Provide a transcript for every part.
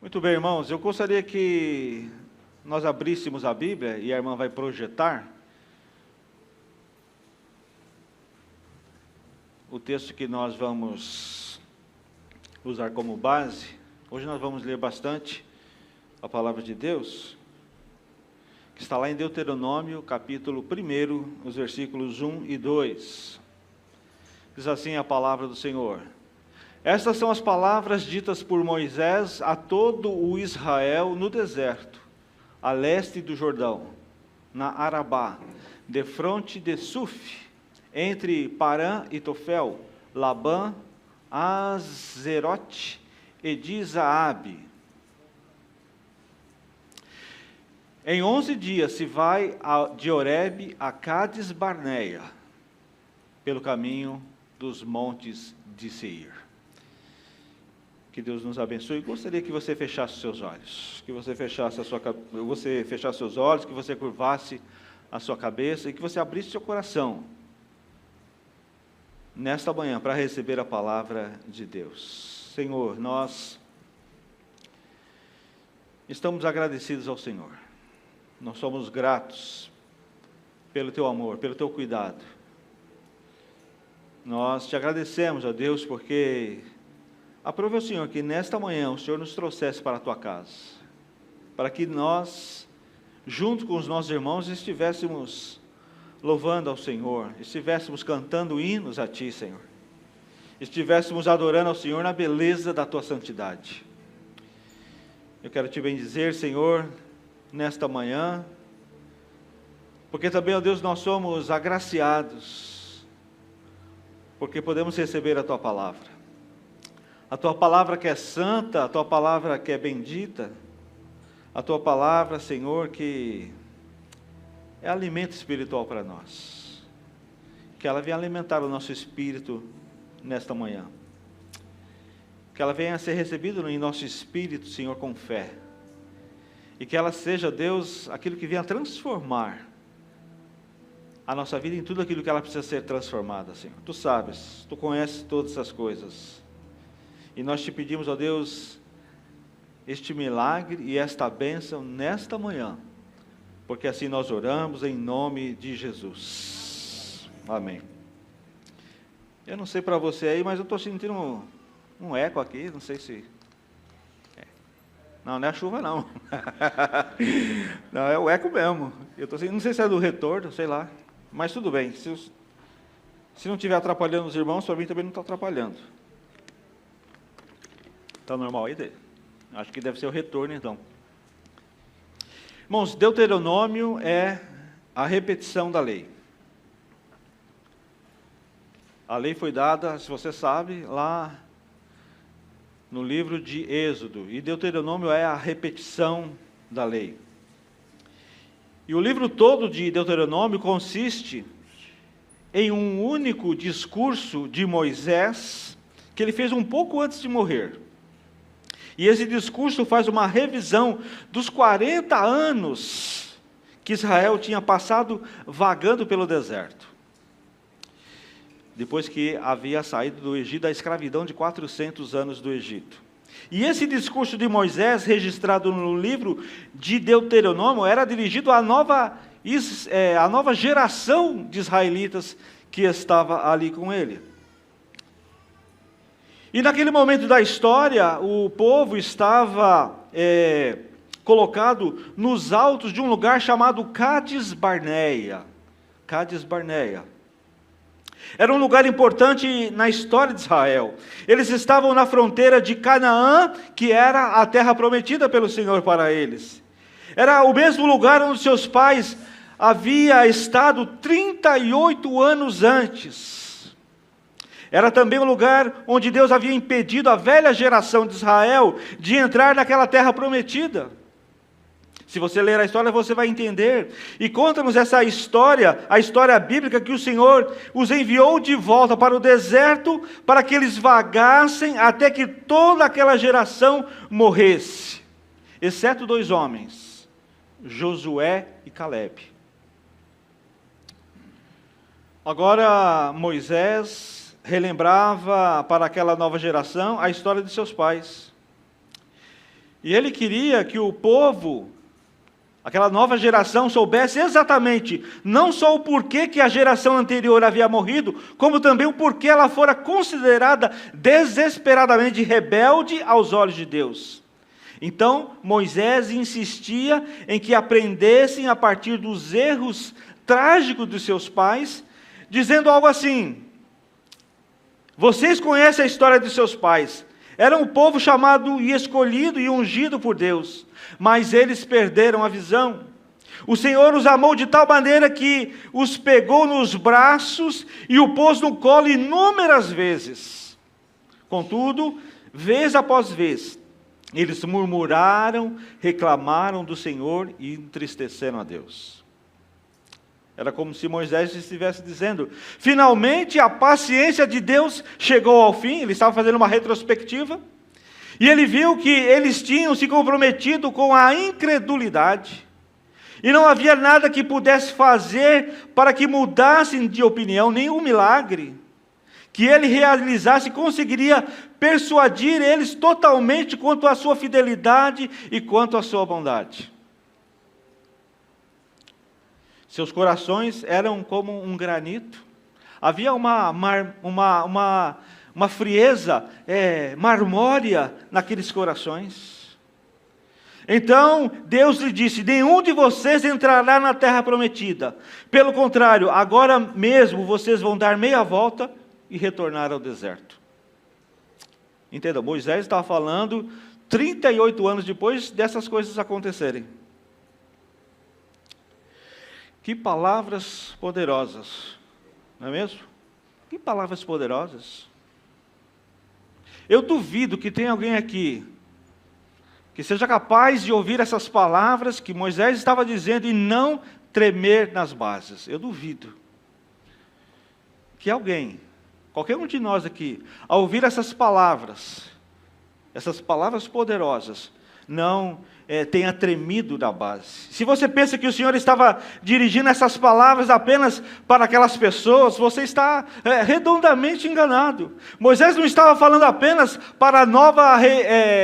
Muito bem, irmãos, eu gostaria que nós abríssemos a Bíblia e a irmã vai projetar o texto que nós vamos usar como base. Hoje nós vamos ler bastante a palavra de Deus, que está lá em Deuteronômio, capítulo 1, os versículos 1 e 2. Diz assim a palavra do Senhor: Estas são as palavras ditas por Moisés a todo o Israel no deserto, a leste do Jordão, na Arabá, defronte de Suf, entre Parã e Tofel, Labã, Azerote e Dizaabe. Em 11 dias se vai de Horebe a Cádiz Barneia, pelo caminho dos montes de Seir. Que Deus nos abençoe. Gostaria que você fechasse os seus olhos, que você fechasse seus olhos, que você curvasse a sua cabeça e que você abrisse seu coração nesta manhã para receber a palavra de Deus. Senhor, nós estamos agradecidos ao Senhor. Nós somos gratos pelo teu amor, pelo teu cuidado. Nós te agradecemos, ó Deus, porque aprove ao Senhor que nesta manhã o Senhor nos trouxesse para a tua casa, para que nós, junto com os nossos irmãos, estivéssemos louvando ao Senhor, estivéssemos cantando hinos a ti, Senhor, estivéssemos adorando ao Senhor na beleza da tua santidade. Eu quero te bendizer, Senhor, nesta manhã, porque também, ó Deus, nós somos agraciados, porque podemos receber a tua palavra. A tua palavra que é santa, a tua palavra que é bendita, a tua palavra, Senhor, que é alimento espiritual para nós. Que ela venha alimentar o nosso espírito nesta manhã. Que ela venha a ser recebida em nosso espírito, Senhor, com fé. E que ela seja, Deus, aquilo que venha transformar a nossa vida em tudo aquilo que ela precisa ser transformada, Senhor. Tu sabes, tu conheces todas essas coisas. E nós te pedimos, ó Deus, este milagre e esta bênção nesta manhã, porque assim nós oramos em nome de Jesus. Amém. Eu não sei para você aí, mas eu estou sentindo um eco aqui, não sei se... Não, não é a chuva não. Não, é o eco mesmo. Eu tô sentindo, não sei se é do retorno, sei lá, mas tudo bem. Se não estiver atrapalhando os irmãos, para mim também não está atrapalhando. Está normal aí dele? Acho que deve ser o retorno, então. Irmãos, Deuteronômio é a repetição da lei. A lei foi dada, se você sabe, lá no livro de Êxodo. E Deuteronômio é a repetição da lei. E o livro todo de Deuteronômio consiste em um único discurso de Moisés, que ele fez um pouco antes de morrer. E esse discurso faz uma revisão dos 40 anos que Israel tinha passado vagando pelo deserto. Depois que havia saído do Egito, da escravidão de 400 anos do Egito. E esse discurso de Moisés, registrado no livro de Deuteronômio, era dirigido à nova geração de israelitas que estava ali com ele. E naquele momento da história, o povo estava colocado nos altos de um lugar chamado Cádiz Barneia. Cádiz Barneia. Era um lugar importante na história de Israel. Eles estavam na fronteira de Canaã, que era a terra prometida pelo Senhor para eles. Era o mesmo lugar onde seus pais haviam estado 38 anos antes. Era também o lugar onde Deus havia impedido a velha geração de Israel de entrar naquela terra prometida. Se você ler a história, você vai entender. E conta-nos essa história, a história bíblica, que o Senhor os enviou de volta para o deserto, para que eles vagassem até que toda aquela geração morresse. Exceto 2 homens, Josué e Caleb. Agora, Moisés relembrava para aquela nova geração a história de seus pais. E ele queria que o povo, aquela nova geração, soubesse exatamente, não só o porquê que a geração anterior havia morrido, como também o porquê ela fora considerada desesperadamente rebelde aos olhos de Deus. Então, Moisés insistia em que aprendessem a partir dos erros trágicos dos seus pais, dizendo algo assim: vocês conhecem a história de seus pais. Era um povo chamado e escolhido e ungido por Deus, mas eles perderam a visão. O Senhor os amou de tal maneira que os pegou nos braços e o pôs no colo inúmeras vezes. Contudo, vez após vez, eles murmuraram, reclamaram do Senhor e entristeceram a Deus. Era como se Moisés estivesse dizendo: finalmente a paciência de Deus chegou ao fim. Ele estava fazendo uma retrospectiva, e ele viu que eles tinham se comprometido com a incredulidade, e não havia nada que pudesse fazer para que mudassem de opinião, nenhum milagre que ele realizasse conseguiria persuadir eles totalmente quanto à sua fidelidade e quanto à sua bondade. Seus corações eram como um granito. Havia uma frieza marmórea naqueles corações. Então Deus lhe disse: nenhum de vocês entrará na terra prometida. Pelo contrário, agora mesmo vocês vão dar meia volta e retornar ao deserto. Entenda, Moisés estava falando 38 anos depois dessas coisas acontecerem. Que palavras poderosas, não é mesmo? Que palavras poderosas. Eu duvido que tenha alguém aqui que seja capaz de ouvir essas palavras que Moisés estava dizendo e não tremer nas bases. Eu duvido que alguém, qualquer um de nós aqui, ao ouvir essas palavras poderosas, não tenha tremido da base. Se você pensa que o Senhor estava dirigindo essas palavras apenas para aquelas pessoas, você está redondamente enganado. Moisés não estava falando apenas para a nova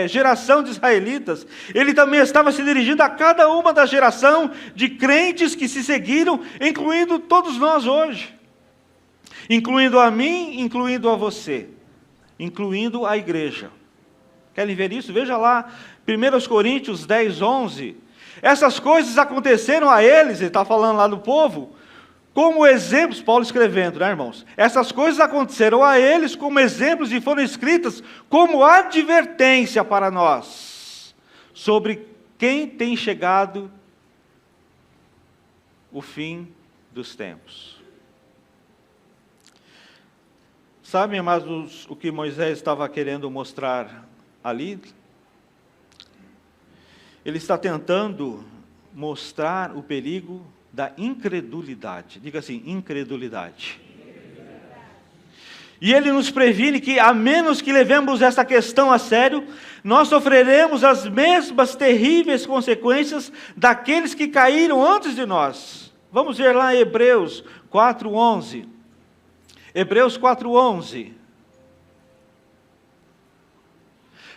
geração de israelitas, ele também estava se dirigindo a cada uma da geração de crentes que se seguiram, incluindo todos nós hoje, incluindo a mim, incluindo a você, incluindo a igreja. Querem ver isso? Veja lá, 1 Coríntios 10, 11. Essas coisas aconteceram a eles, ele está falando lá do povo, como exemplos, Paulo escrevendo, né, irmãos? Essas coisas aconteceram a eles como exemplos e foram escritas como advertência para nós, sobre quem tem chegado o fim dos tempos. Sabem, amados, o que Moisés estava querendo mostrar ali? Ele está tentando mostrar o perigo da incredulidade. Diga assim, incredulidade. E ele nos previne que, a menos que levemos essa questão a sério, nós sofreremos as mesmas terríveis consequências daqueles que caíram antes de nós. Vamos ver lá Hebreus 4:11. Hebreus 4:11.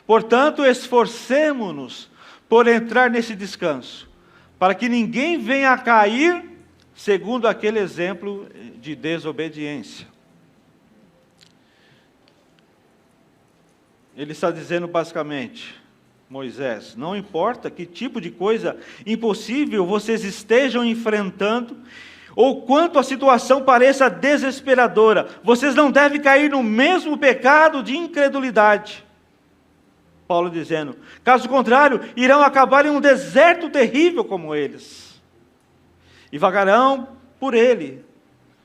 Portanto, esforcemo-nos por entrar nesse descanso, para que ninguém venha a cair segundo aquele exemplo de desobediência. Ele está dizendo basicamente, Moisés, não importa que tipo de coisa impossível vocês estejam enfrentando, ou quanto a situação pareça desesperadora, vocês não devem cair no mesmo pecado de incredulidade. Paulo dizendo, caso contrário, irão acabar em um deserto terrível como eles, e vagarão por ele.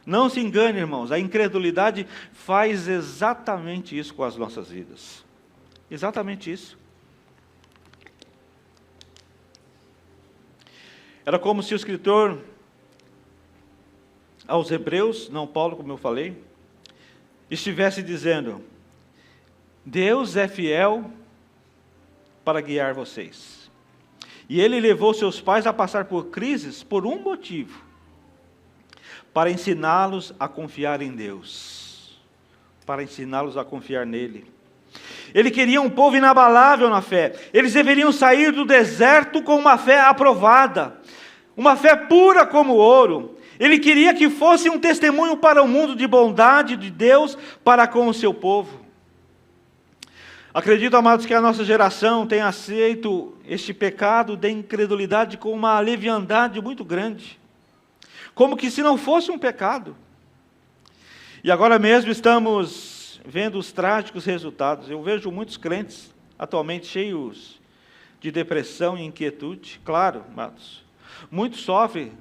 Não se engane, irmãos, a incredulidade faz exatamente isso com as nossas vidas. Exatamente isso. Era como se o escritor aos Hebreus, não Paulo, como eu falei, estivesse dizendo, Deus é fiel para guiar vocês. E ele levou seus pais a passar por crises por um motivo, para ensiná-los a confiar em Deus, para ensiná-los a confiar nele. Ele queria um povo inabalável na fé. Eles deveriam sair do deserto com uma fé aprovada, uma fé pura como ouro. Ele queria que fosse um testemunho para o mundo de bondade de Deus para com o seu povo. Acredito, amados, que a nossa geração tem aceito este pecado de incredulidade com uma leviandade muito grande, como que se não fosse um pecado. E agora mesmo estamos vendo os trágicos resultados. Eu vejo muitos crentes atualmente cheios de depressão e inquietude. Claro, amados, muitos sofrem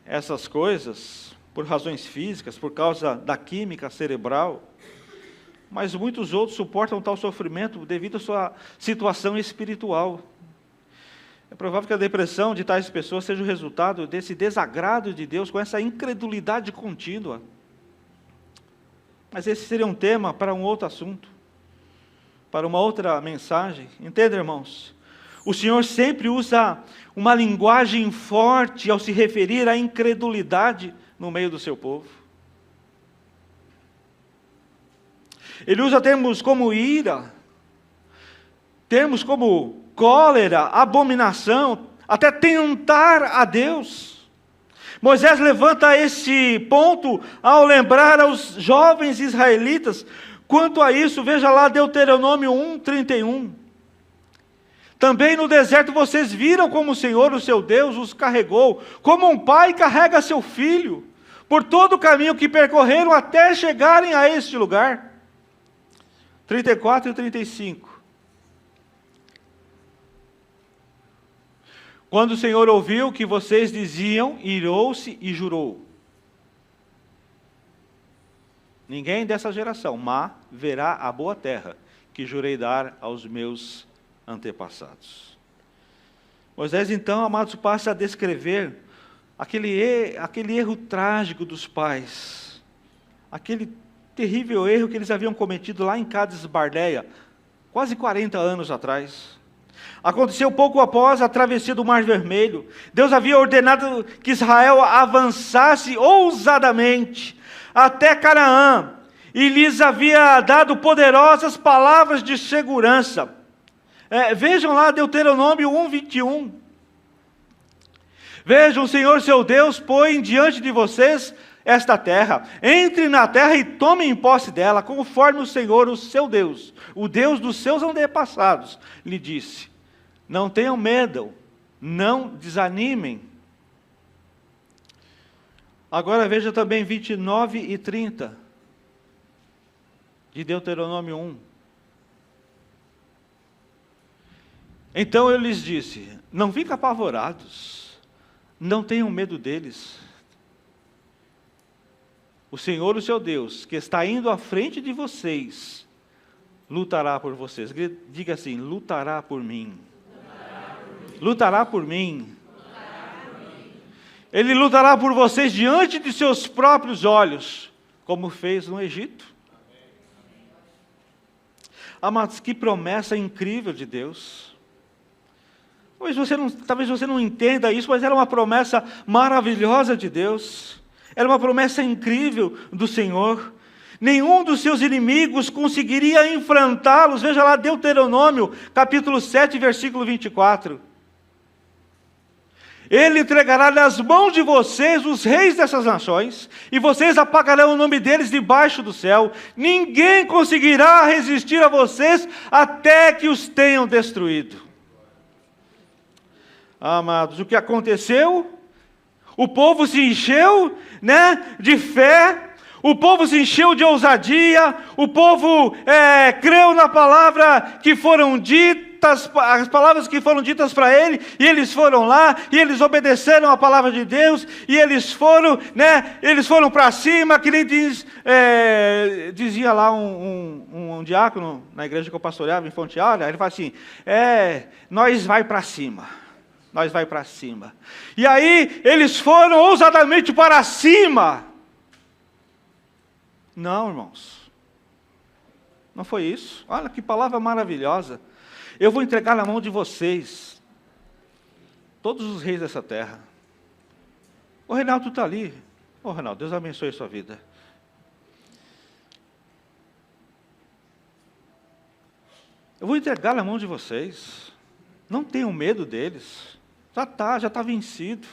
essas coisas por razões físicas, por causa da química cerebral, mas muitos outros suportam tal sofrimento devido à sua situação espiritual. É provável que a depressão de tais pessoas seja o resultado desse desagrado de Deus, com essa incredulidade contínua. Mas esse seria um tema para um outro assunto, para uma outra mensagem. Entende, irmãos? O Senhor sempre usa uma linguagem forte ao se referir à incredulidade no meio do seu povo. Ele usa termos como ira, termos como cólera, abominação, até tentar a Deus. Moisés levanta esse ponto ao lembrar aos jovens israelitas. Quanto a isso, veja lá Deuteronômio 1:31. Também no deserto vocês viram como o Senhor, o seu Deus, os carregou, como um pai carrega seu filho, por todo o caminho que percorreram até chegarem a este lugar. 34 e 35. Quando o Senhor ouviu o que vocês diziam, irou-se e jurou. Ninguém dessa geração má verá a boa terra que jurei dar aos meus antepassados. Moisés, então, amados, passa a descrever aquele erro trágico dos pais, aquele terrível erro que eles haviam cometido lá em Cádiz Barneia, quase 40 anos atrás. Aconteceu pouco após a travessia do Mar Vermelho. Deus havia ordenado que Israel avançasse ousadamente até Canaã, e lhes havia dado poderosas palavras de segurança. Vejam lá Deuteronômio 1:21. Vejam, o Senhor seu Deus põe diante de vocês esta terra. Entre na terra e tomem posse dela, conforme o Senhor, o seu Deus, o Deus dos seus antepassados, lhe disse. Não tenham medo, não desanimem. Agora veja também 29 e 30 de Deuteronômio 1. Então eu lhes disse, não fiquem apavorados, não tenham medo deles. O Senhor, o seu Deus, que está indo à frente de vocês, lutará por vocês. Diga assim, lutará por mim. Lutará por mim. Ele lutará por vocês diante de seus próprios olhos, como fez no Egito. Amados, que promessa incrível de Deus. Talvez você não entenda isso, mas era uma promessa maravilhosa de Deus. Era uma promessa incrível do Senhor. Nenhum dos seus inimigos conseguiria enfrentá-los. Veja lá Deuteronômio, capítulo 7, versículo 24. Ele entregará nas mãos de vocês os reis dessas nações, e vocês apagarão o nome deles debaixo do céu. Ninguém conseguirá resistir a vocês até que os tenham destruído. Amados, o que aconteceu? O povo se encheu, de fé, o povo se encheu de ousadia, o povo creu na palavra que foram ditas, as palavras que foram ditas para ele, e eles foram lá, e eles obedeceram a palavra de Deus, e eles foram para cima, que nem dizia lá um diácono na igreja que eu pastoreava em Fonte Áurea, ele fala assim, nós vai para cima. Nós vai para cima. E aí, eles foram ousadamente para cima. Não, irmãos. Não foi isso. Olha que palavra maravilhosa. Eu vou entregar na mão de vocês todos os reis dessa terra. O Reinaldo está ali. Reinaldo, Deus abençoe a sua vida. Eu vou entregar na mão de vocês. Não tenham medo deles. Já está vencido.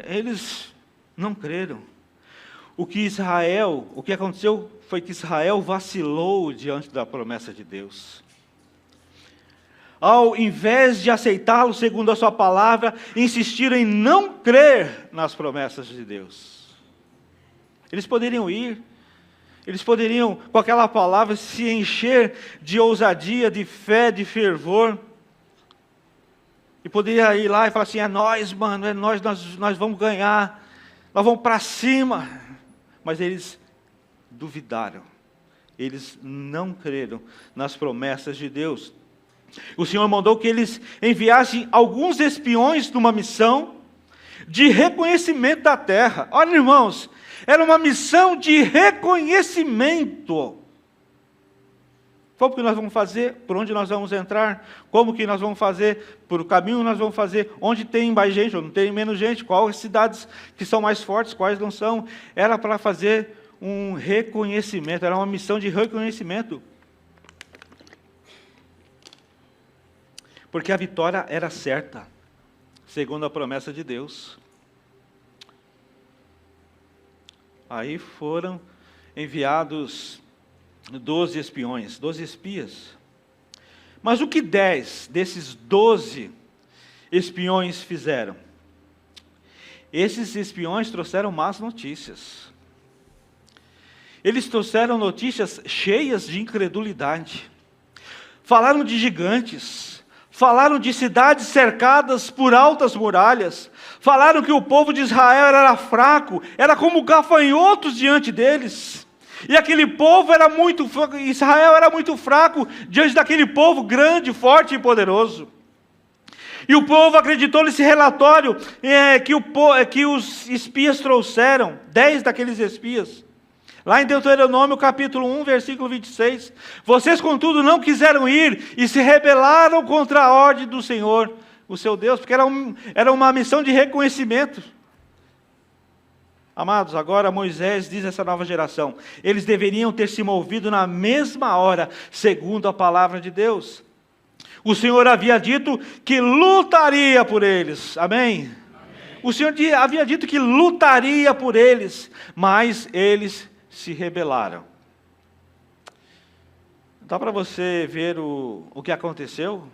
Eles não creram. O que aconteceu foi que Israel vacilou diante da promessa de Deus. Ao invés de aceitá-lo segundo a sua palavra, insistiram em não crer nas promessas de Deus. Eles poderiam ir, eles poderiam, com aquela palavra, se encher de ousadia, de fé, de fervor, e poderia ir lá e falar assim: é nós, mano, é nós vamos ganhar, nós vamos para cima. Mas eles duvidaram, eles não creram nas promessas de Deus. O Senhor mandou que eles enviassem alguns espiões numa missão de reconhecimento da terra. Olha, irmãos, era uma missão de reconhecimento. Como que nós vamos fazer? Por onde nós vamos entrar? Como que nós vamos fazer? Por o caminho nós vamos fazer? Onde tem mais gente ou não tem menos gente? Quais cidades que são mais fortes, quais não são? Era para fazer um reconhecimento, era uma missão de reconhecimento. Porque a vitória era certa, segundo a promessa de Deus. Aí foram enviados 12 espiões, 12 espias. Mas o que 10 desses 12 espiões fizeram? Esses espiões trouxeram más notícias. Eles trouxeram notícias cheias de incredulidade. Falaram de gigantes, falaram de cidades cercadas por altas muralhas, falaram que o povo de Israel era fraco, era como gafanhotos diante deles. E aquele povo era muito fraco, Israel era muito fraco diante daquele povo grande, forte e poderoso. E o povo acreditou nesse relatório que os espias trouxeram, 10 daqueles espias. Lá em Deuteronômio capítulo 1, versículo 26. Vocês, contudo, não quiseram ir e se rebelaram contra a ordem do Senhor, o seu Deus, porque era uma missão de reconhecimento. Amados, agora Moisés diz a essa nova geração: eles deveriam ter se movido na mesma hora, segundo a palavra de Deus. O Senhor havia dito que lutaria por eles, amém? O Senhor havia dito que lutaria por eles, mas eles se rebelaram. Dá para você ver o que aconteceu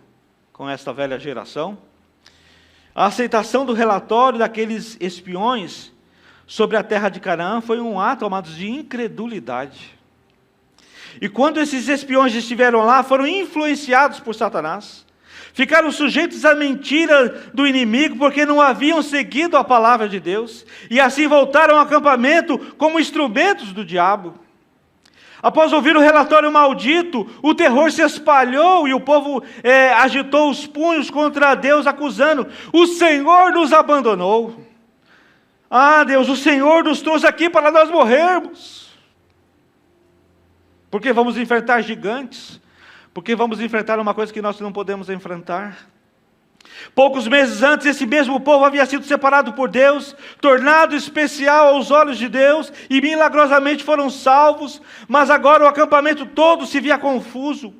com esta velha geração? A aceitação do relatório daqueles espiões sobre a terra de Canaã foi um ato, amados, de incredulidade. E quando esses espiões estiveram lá, foram influenciados por Satanás. Ficaram sujeitos à mentira do inimigo, porque não haviam seguido a palavra de Deus. E assim voltaram ao acampamento como instrumentos do diabo. Após ouvir o relatório maldito, o terror se espalhou e o povo agitou os punhos contra Deus, acusando: o Senhor nos abandonou. Ah, Deus, o Senhor nos trouxe aqui para nós morrermos. Porque vamos enfrentar gigantes. Porque vamos enfrentar uma coisa que nós não podemos enfrentar. Poucos meses antes, esse mesmo povo havia sido separado por Deus, tornado especial aos olhos de Deus, e milagrosamente foram salvos, mas agora o acampamento todo se via confuso.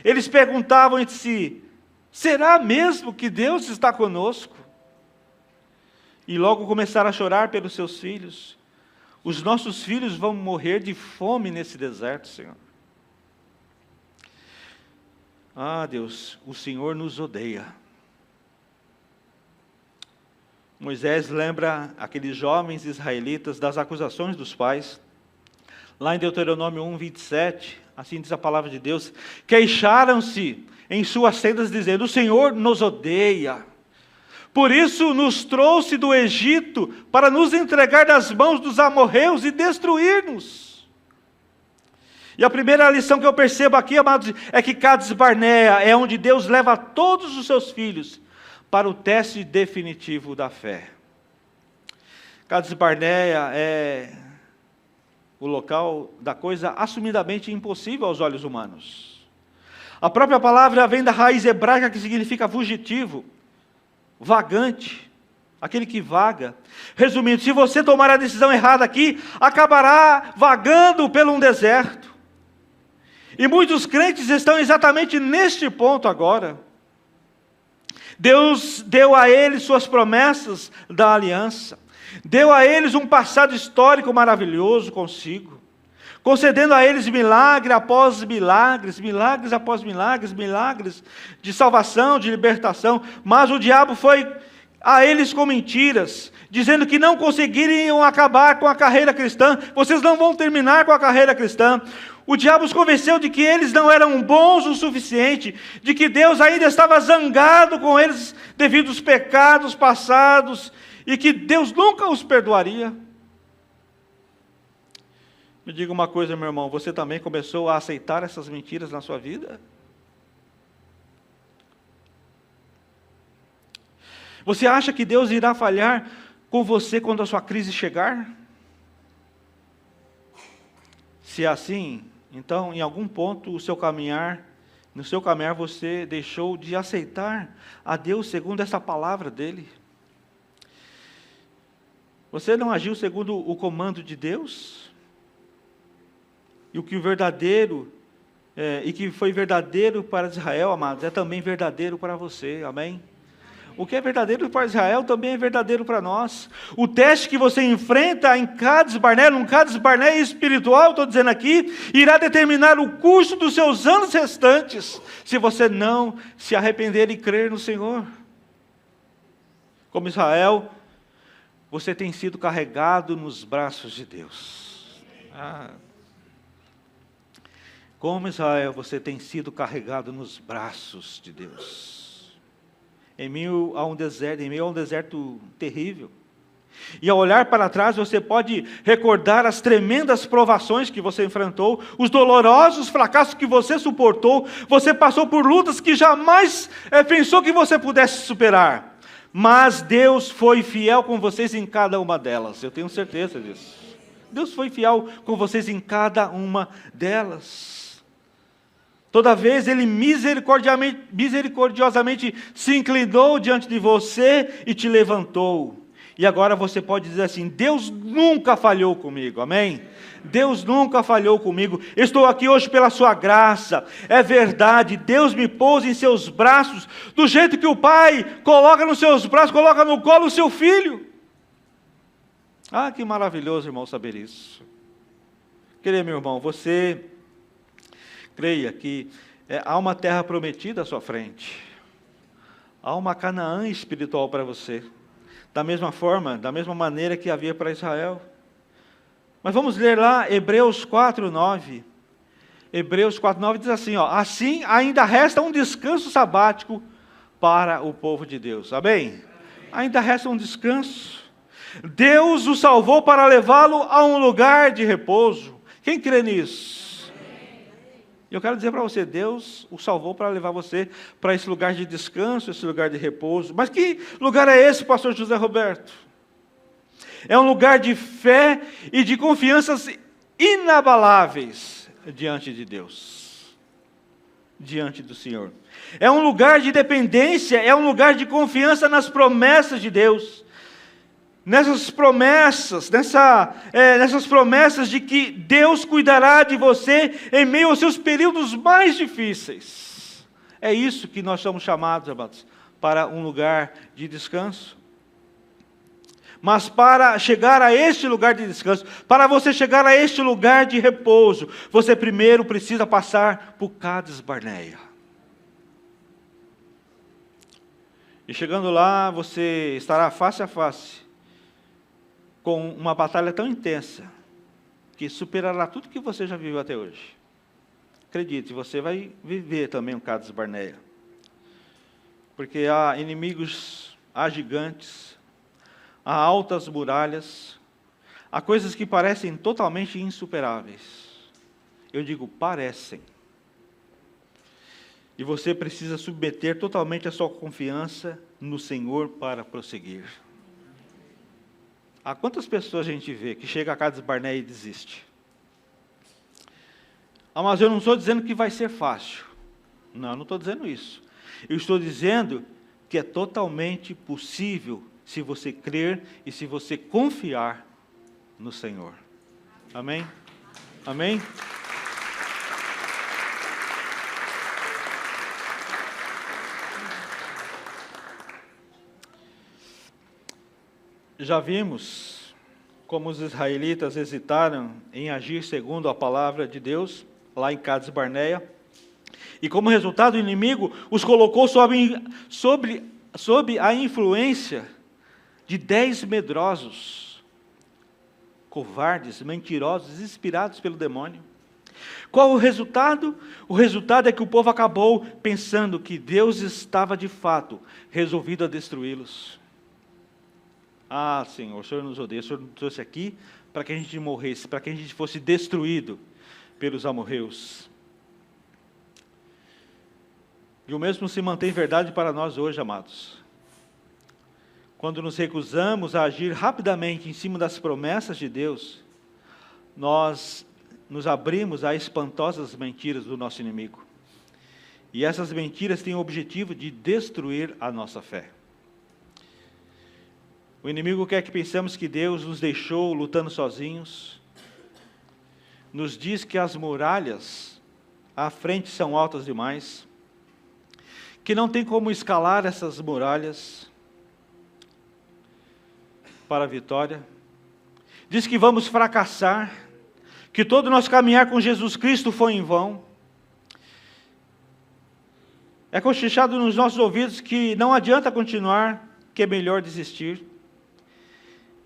Eles perguntavam entre si: será mesmo que Deus está conosco? E logo começaram a chorar pelos seus filhos. Os nossos filhos vão morrer de fome nesse deserto, Senhor. Ah, Deus, o Senhor nos odeia. Moisés lembra aqueles jovens israelitas das acusações dos pais. Lá em Deuteronômio 1, 27, assim diz a palavra de Deus: queixaram-se em suas sendas, dizendo: o Senhor nos odeia. Por isso nos trouxe do Egito, para nos entregar das mãos dos amorreus e destruir-nos. E a primeira lição que eu percebo aqui, amados, é que Cades Barnea é onde Deus leva todos os seus filhos para o teste definitivo da fé. Cades Barnea é o local da coisa assumidamente impossível aos olhos humanos. A própria palavra vem da raiz hebraica que significa fugitivo, vagante, aquele que vaga. Resumindo, se você tomar a decisão errada aqui, acabará vagando pelo um deserto. E muitos crentes estão exatamente neste ponto agora. Deus deu a eles suas promessas da aliança. Deu a eles um passado histórico maravilhoso consigo, concedendo a eles milagre após milagres, milagres após milagres, milagres de salvação, de libertação. Mas o diabo foi a eles com mentiras, dizendo que não conseguiriam acabar com a carreira cristã. Vocês não vão terminar com a carreira cristã. O diabo os convenceu de que eles não eram bons o suficiente, de que Deus ainda estava zangado com eles devido aos pecados passados, e que Deus nunca os perdoaria. Me diga uma coisa, meu irmão, você também começou a aceitar essas mentiras na sua vida? Você acha que Deus irá falhar com você quando a sua crise chegar? Se é assim, então em algum ponto no seu caminhar você deixou de aceitar a Deus segundo essa palavra dele. Você não agiu segundo o comando de Deus? E o que que foi verdadeiro para Israel, amados, é também verdadeiro para você, amém? O que é verdadeiro para Israel também é verdadeiro para nós. O teste que você enfrenta em Cades Barnea, num Cades Barnea espiritual, estou dizendo aqui, irá determinar o curso dos seus anos restantes, se você não se arrepender e crer no Senhor. Como Israel, você tem sido carregado nos braços de Deus. Como Israel, você tem sido carregado nos braços de Deus. Em meio a um deserto terrível. E ao olhar para trás, você pode recordar as tremendas provações que você enfrentou, os dolorosos fracassos que você suportou. Você passou por lutas que jamais pensou que você pudesse superar. Mas Deus foi fiel com vocês em cada uma delas. Eu tenho certeza disso. Deus foi fiel com vocês em cada uma delas. Toda vez Ele misericordiosamente se inclinou diante de você e te levantou. E agora você pode dizer assim: Deus nunca falhou comigo, amém? Deus nunca falhou comigo. Estou aqui hoje pela sua graça. É verdade, Deus me pôs em seus braços, do jeito que o pai coloca nos seus braços, coloca no colo o seu filho. Ah, que maravilhoso, irmão, saber isso. Querido meu irmão, você creia que há uma terra prometida à sua frente. Há uma Canaã espiritual para você. Da mesma forma, da mesma maneira que havia para Israel. Mas vamos ler lá Hebreus 4:9. Hebreus 4:9 diz assim, assim ainda resta um descanso sabático para o povo de Deus. Amém? Ainda resta um descanso. Deus o salvou para levá-lo a um lugar de repouso. Quem crê nisso? Eu quero dizer para você, Deus o salvou para levar você para esse lugar de descanso, esse lugar de repouso. Mas que lugar é esse, pastor José Roberto? É um lugar de fé e de confianças inabaláveis diante de Deus, diante do Senhor. É um lugar de dependência, é um lugar de confiança nas promessas de Deus. Nessas promessas de que Deus cuidará de você em meio aos seus períodos mais difíceis. É isso que nós somos chamados, amados, para um lugar de descanso. Mas para chegar a este lugar de descanso, para você chegar a este lugar de repouso, você primeiro precisa passar por Cades Barnea. E chegando lá, você estará face a face com uma batalha tão intensa, que superará tudo que você já viveu até hoje. Acredite, você vai viver também um Cades Barnea. Porque há inimigos, há gigantes, há altas muralhas, há coisas que parecem totalmente insuperáveis. Eu digo, parecem. E você precisa submeter totalmente a sua confiança no Senhor para prosseguir. Há quantas pessoas a gente vê que chega a Cades Barnea e desiste? Ah, mas eu não estou dizendo que vai ser fácil. Não estou dizendo isso. Eu estou dizendo que é totalmente possível se você crer e se você confiar no Senhor. Amém? Amém? Já vimos como os israelitas hesitaram em agir segundo a palavra de Deus, lá em Cades Barneia, e como resultado o inimigo os colocou sob a influência de 10 medrosos, covardes, mentirosos, inspirados pelo demônio. Qual o resultado? O resultado é que o povo acabou pensando que Deus estava de fato resolvido a destruí-los. Ah, Senhor, o Senhor nos odeia, o Senhor nos trouxe aqui para que a gente morresse, para que a gente fosse destruído pelos amorreus. E o mesmo se mantém verdade para nós hoje, amados. Quando nos recusamos a agir rapidamente em cima das promessas de Deus, nós nos abrimos a espantosas mentiras do nosso inimigo. E essas mentiras têm o objetivo de destruir a nossa fé. O inimigo quer que pensemos que Deus nos deixou lutando sozinhos. Nos diz que as muralhas à frente são altas demais, que não tem como escalar essas muralhas para a vitória. Diz que vamos fracassar, que todo nosso caminhar com Jesus Cristo foi em vão. É cochichado nos nossos ouvidos que não adianta continuar, que é melhor desistir.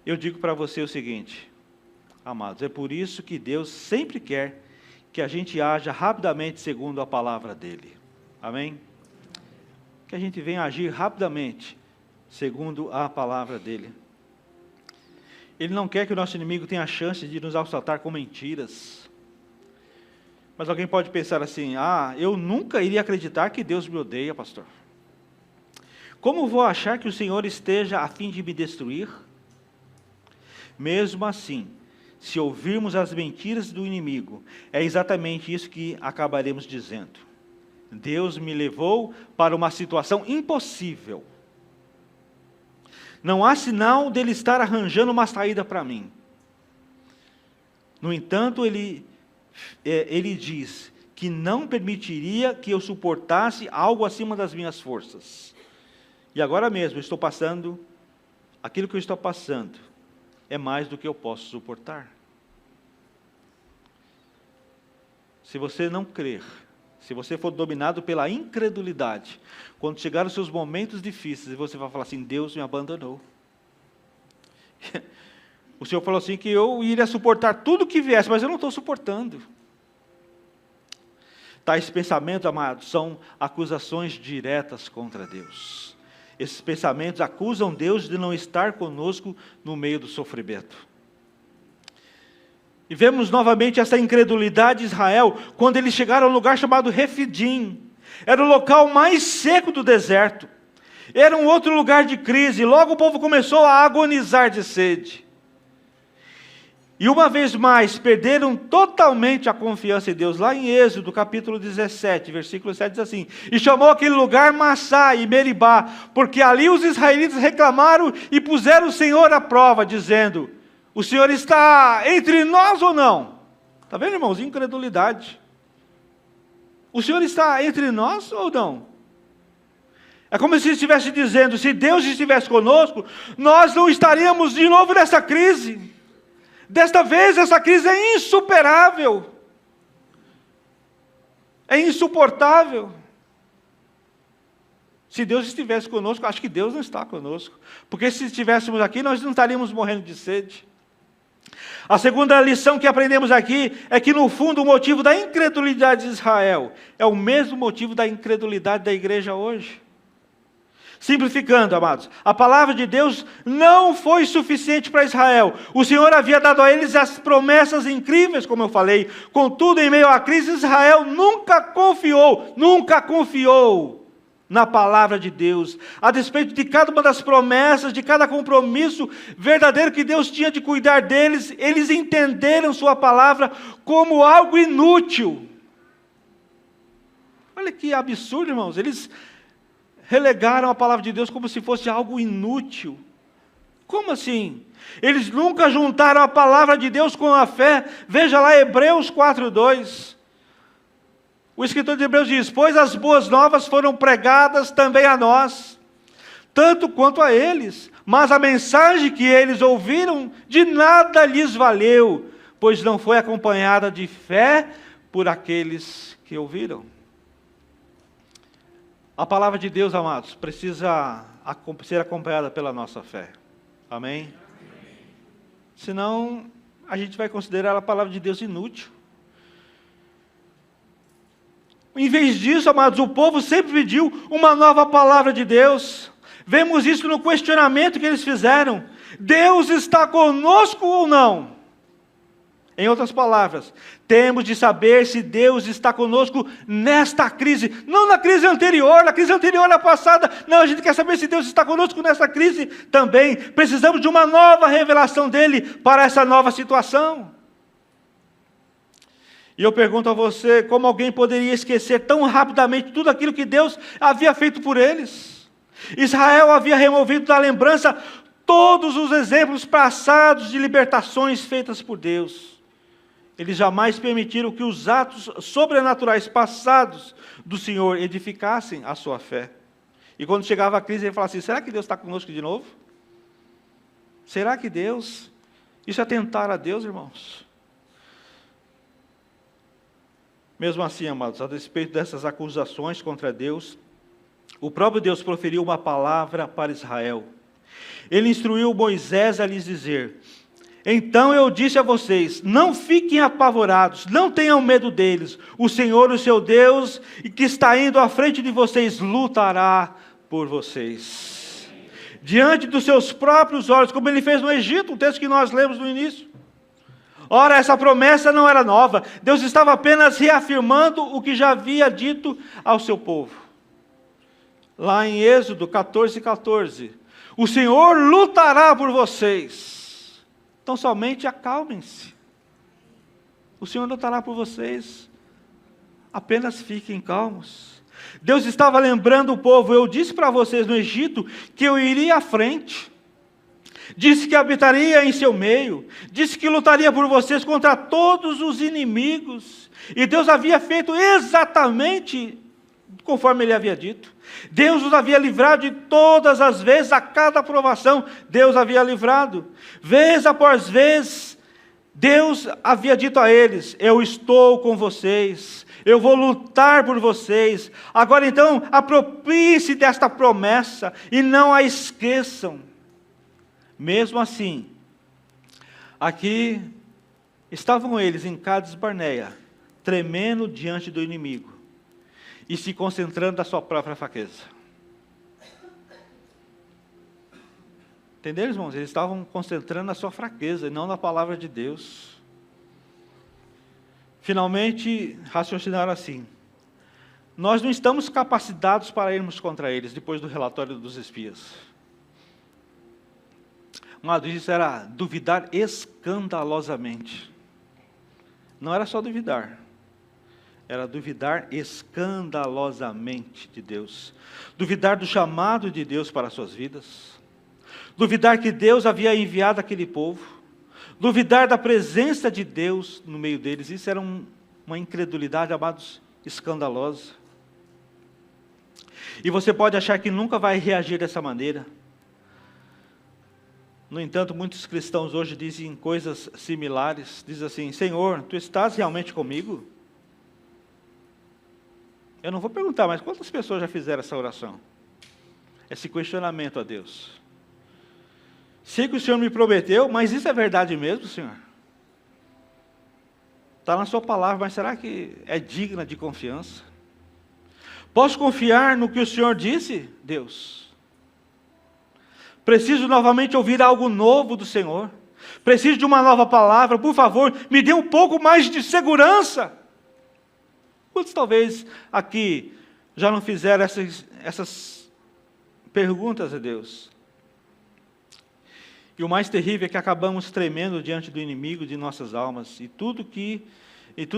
Eu digo para você o seguinte, amados, é por isso que Deus sempre quer que a gente haja rapidamente segundo a palavra dEle. Amém? Que a gente venha agir rapidamente segundo a palavra dEle. Ele não quer que o nosso inimigo tenha a chance de nos assaltar com mentiras. Mas alguém pode pensar assim, eu nunca iria acreditar que Deus me odeia, pastor. Como vou achar que o Senhor esteja a fim de me destruir? Mesmo assim, se ouvirmos as mentiras do inimigo, é exatamente isso que acabaremos dizendo. Deus me levou para uma situação impossível. Não há sinal dele estar arranjando uma saída para mim. No entanto, ele diz que não permitiria que eu suportasse algo acima das minhas forças. E agora mesmo estou passando, aquilo que eu estou passando é mais do que eu posso suportar. Se você não crer, se você for dominado pela incredulidade, quando chegar os seus momentos difíceis, você vai falar assim, Deus me abandonou. O Senhor falou assim que eu iria suportar tudo que viesse, mas eu não estou suportando. Tais pensamentos, amados, são acusações diretas contra Deus. Esses pensamentos acusam Deus de não estar conosco no meio do sofrimento. E vemos novamente essa incredulidade de Israel, quando eles chegaram a um lugar chamado Refidim. Era o local mais seco do deserto. Era um outro lugar de crise. Logo o povo começou a agonizar de sede. E uma vez mais, perderam totalmente a confiança em Deus. Lá em Êxodo, capítulo 17, versículo 7, diz assim, e chamou aquele lugar Massá e Meribá, porque ali os israelitas reclamaram e puseram o Senhor à prova, dizendo, o Senhor está entre nós ou não? Está vendo, irmãos? Incredulidade. O Senhor está entre nós ou não? É como se estivesse dizendo, se Deus estivesse conosco, nós não estaríamos de novo nessa crise. Desta vez, essa crise é insuperável. É insuportável. Se Deus estivesse conosco, acho que Deus não está conosco. Porque se estivéssemos aqui, nós não estaríamos morrendo de sede. A segunda lição que aprendemos aqui é que, no fundo, o motivo da incredulidade de Israel é o mesmo motivo da incredulidade da igreja hoje. Simplificando, amados, a palavra de Deus não foi suficiente para Israel. O Senhor havia dado a eles as promessas incríveis, como eu falei. Contudo, em meio à crise, Israel nunca confiou na palavra de Deus. A despeito de cada uma das promessas, de cada compromisso verdadeiro que Deus tinha de cuidar deles, eles entenderam sua palavra como algo inútil. Olha que absurdo, irmãos. Eles relegaram a palavra de Deus como se fosse algo inútil. Como assim? Eles nunca juntaram a palavra de Deus com a fé. Veja lá Hebreus 4:2. O escritor de Hebreus diz, pois as boas novas foram pregadas também a nós, tanto quanto a eles, Mas a mensagem que eles ouviram de nada lhes valeu, pois não foi acompanhada de fé por aqueles que ouviram. A palavra de Deus, amados, precisa ser acompanhada pela nossa fé. Amém? Senão, a gente vai considerar a palavra de Deus inútil. Em vez disso, amados, o povo sempre pediu uma nova palavra de Deus. Vemos isso no questionamento que eles fizeram. Deus está conosco ou não? Em outras palavras, temos de saber se Deus está conosco nesta crise. Não na crise anterior à passada. Não, a gente quer saber se Deus está conosco nessa crise também. Precisamos de uma nova revelação dEle para essa nova situação. E eu pergunto a você, como alguém poderia esquecer tão rapidamente tudo aquilo que Deus havia feito por eles? Israel havia removido da lembrança todos os exemplos passados de libertações feitas por Deus. Eles jamais permitiram que os atos sobrenaturais passados do Senhor edificassem a sua fé. E quando chegava a crise, ele falava assim, será que Deus está conosco de novo? Será que Deus? Isso é tentar a Deus, irmãos. Mesmo assim, amados, a despeito dessas acusações contra Deus, o próprio Deus proferiu uma palavra para Israel. Ele instruiu Moisés a lhes dizer, então eu disse a vocês, não fiquem apavorados, não tenham medo deles, o Senhor, o seu Deus, que está indo à frente de vocês, lutará por vocês. Diante dos seus próprios olhos, como ele fez no Egito, o texto que nós lemos no início. Ora, essa promessa não era nova, Deus estava apenas reafirmando o que já havia dito ao seu povo. Lá em Êxodo 14:14, o Senhor lutará por vocês. Então somente acalmem-se. O Senhor lutará por vocês. Apenas fiquem calmos. Deus estava lembrando o povo, eu disse para vocês no Egito que eu iria à frente. Disse que habitaria em seu meio. Disse que lutaria por vocês contra todos os inimigos. E Deus havia feito exatamente conforme Ele havia dito. Deus os havia livrado de todas as vezes, a cada provação, Deus havia livrado. Vez após vez, Deus havia dito a eles, eu estou com vocês, eu vou lutar por vocês. Agora então, apropriem-se desta promessa e não a esqueçam. Mesmo assim, aqui estavam eles em Cádiz Barneia, tremendo diante do inimigo e se concentrando na sua própria fraqueza. Entenderam, irmãos? Eles estavam concentrando na sua fraqueza e não na palavra de Deus. Finalmente, raciocinaram assim, nós não estamos capacitados para irmos contra eles, depois do relatório dos espias. Mas isso era duvidar escandalosamente. Não era só duvidar. Era duvidar escandalosamente de Deus. Duvidar do chamado de Deus para as suas vidas. Duvidar que Deus havia enviado aquele povo. Duvidar da presença de Deus no meio deles. Isso era uma incredulidade, amados, escandalosa. E você pode achar que nunca vai reagir dessa maneira. No entanto, muitos cristãos hoje dizem coisas similares. Dizem assim, Senhor, Tu estás realmente comigo? Eu não vou perguntar, mas quantas pessoas já fizeram essa oração? Esse questionamento a Deus. Sei que o Senhor me prometeu, mas isso é verdade mesmo, Senhor? Está na sua palavra, mas será que é digna de confiança? Posso confiar no que o Senhor disse, Deus? Preciso novamente ouvir algo novo do Senhor. Preciso de uma nova palavra, por favor, me dê um pouco mais de segurança. Quantos talvez aqui já não fizeram essas perguntas a Deus? E o mais terrível é que acabamos tremendo diante do inimigo de nossas almas. E tudo